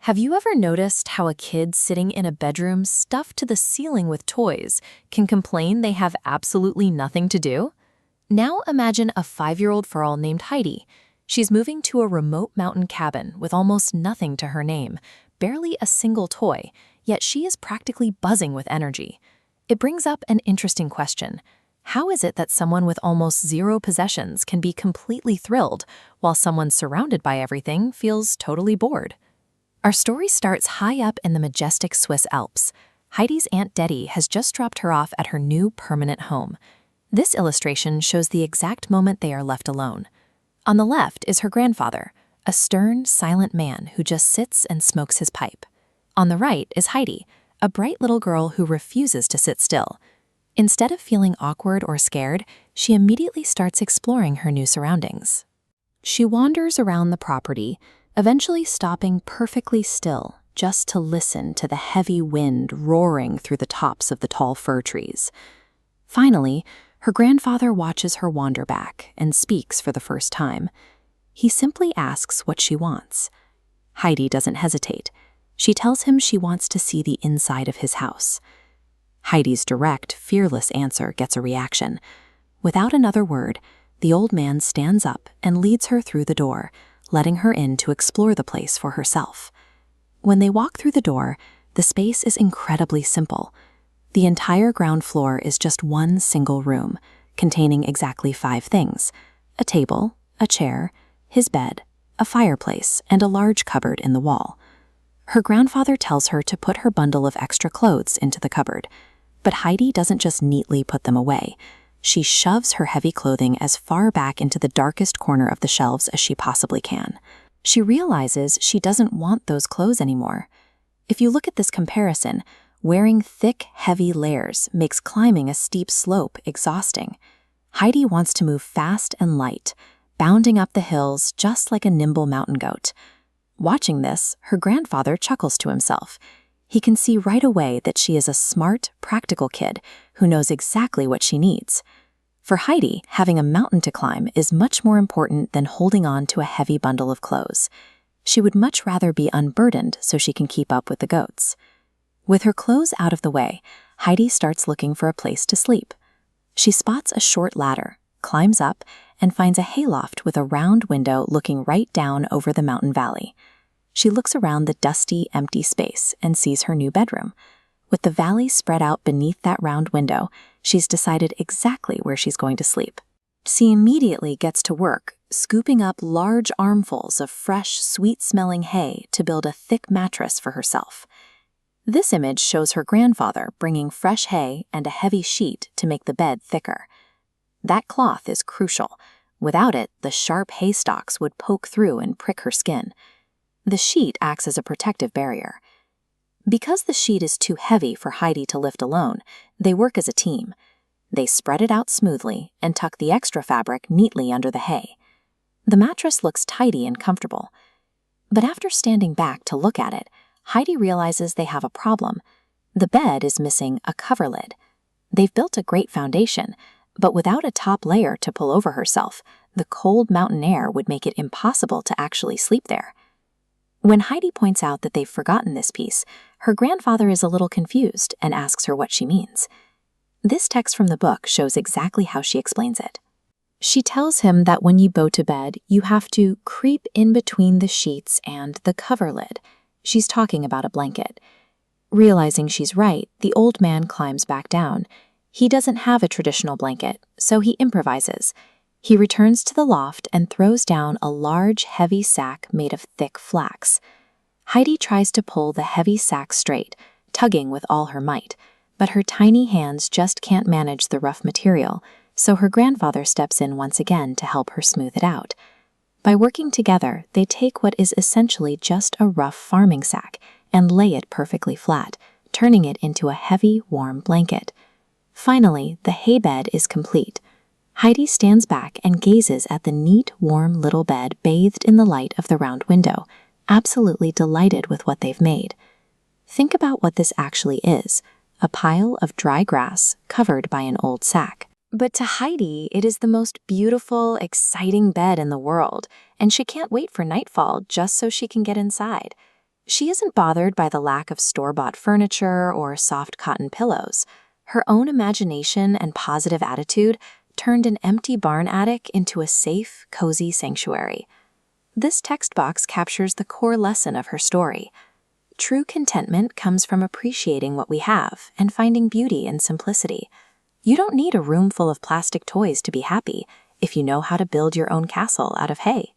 Have you ever noticed how a kid sitting in a bedroom stuffed to the ceiling with toys can complain they have absolutely nothing to do? Now imagine a 5-year-old girl named Heidi. She's moving to a remote mountain cabin with almost nothing to her name, barely a single toy, yet she is practically buzzing with energy. It brings up an interesting question. How is it that someone with almost zero possessions can be completely thrilled, while someone surrounded by everything feels totally bored? Our story starts high up in the majestic Swiss Alps. Heidi's Aunt Deti has just dropped her off at her new permanent home. This illustration shows the exact moment they are left alone. On the left is her grandfather, a stern, silent man who just sits and smokes his pipe. On the right is Heidi, a bright little girl who refuses to sit still. Instead of feeling awkward or scared, she immediately starts exploring her new surroundings. She wanders around the property, eventually stopping perfectly still just to listen to the heavy wind roaring through the tops of the tall fir trees. Finally, her grandfather watches her wander back and speaks for the first time. He simply asks what she wants. Heidi doesn't hesitate. She tells him she wants to see the inside of his house. Heidi's direct, fearless answer gets a reaction. Without another word, the old man stands up and leads her through the door, letting her in to explore the place for herself. When they walk through the door, the space is incredibly simple. The entire ground floor is just one single room, containing exactly 5 things: a table, a chair, his bed, a fireplace, and a large cupboard in the wall. Her grandfather tells her to put her bundle of extra clothes into the cupboard, but Heidi doesn't just neatly put them away. She shoves her heavy clothing as far back into the darkest corner of the shelves as she possibly can. She realizes she doesn't want those clothes anymore. If you look at this comparison, wearing thick, heavy layers makes climbing a steep slope exhausting. Heidi wants to move fast and light, bounding up the hills just like a nimble mountain goat. Watching this, her grandfather chuckles to himself. He can see right away that she is a smart, practical kid who knows exactly what she needs. For Heidi, having a mountain to climb is much more important than holding on to a heavy bundle of clothes. She would much rather be unburdened so she can keep up with the goats. With her clothes out of the way, Heidi starts looking for a place to sleep. She spots a short ladder, climbs up, and finds a hayloft with a round window looking right down over the mountain valley. She looks around the dusty, empty space and sees her new bedroom. With the valley spread out beneath that round window, she's decided exactly where she's going to sleep. She immediately gets to work, scooping up large armfuls of fresh, sweet-smelling hay to build a thick mattress for herself. This image shows her grandfather bringing fresh hay and a heavy sheet to make the bed thicker. That cloth is crucial. Without it, the sharp hay stalks would poke through and prick her skin. The sheet acts as a protective barrier. Because the sheet is too heavy for Heidi to lift alone, they work as a team. They spread it out smoothly and tuck the extra fabric neatly under the hay. The mattress looks tidy and comfortable. But after standing back to look at it, Heidi realizes they have a problem. The bed is missing a cover lid. They've built a great foundation, but without a top layer to pull over herself, the cold mountain air would make it impossible to actually sleep there. When Heidi points out that they've forgotten this piece, her grandfather is a little confused and asks her what she means. This text from the book shows exactly how she explains it. She tells him that when you go to bed, you have to creep in between the sheets and the cover lid. She's talking about a blanket. Realizing she's right, the old man climbs back down. He doesn't have a traditional blanket, so he improvises. He returns to the loft and throws down a large, heavy sack made of thick flax. Heidi tries to pull the heavy sack straight, tugging with all her might, but her tiny hands just can't manage the rough material, so her grandfather steps in once again to help her smooth it out. By working together, they take what is essentially just a rough farming sack and lay it perfectly flat, turning it into a heavy, warm blanket. Finally, the hay bed is complete. Heidi stands back and gazes at the neat, warm little bed bathed in the light of the round window, absolutely delighted with what they've made. Think about what this actually is, a pile of dry grass covered by an old sack. But to Heidi, it is the most beautiful, exciting bed in the world, and she can't wait for nightfall just so she can get inside. She isn't bothered by the lack of store-bought furniture or soft cotton pillows. Her own imagination and positive attitude turned an empty barn attic into a safe, cozy sanctuary. This text box captures the core lesson of her story. True contentment comes from appreciating what we have and finding beauty in simplicity. You don't need a room full of plastic toys to be happy if you know how to build your own castle out of hay.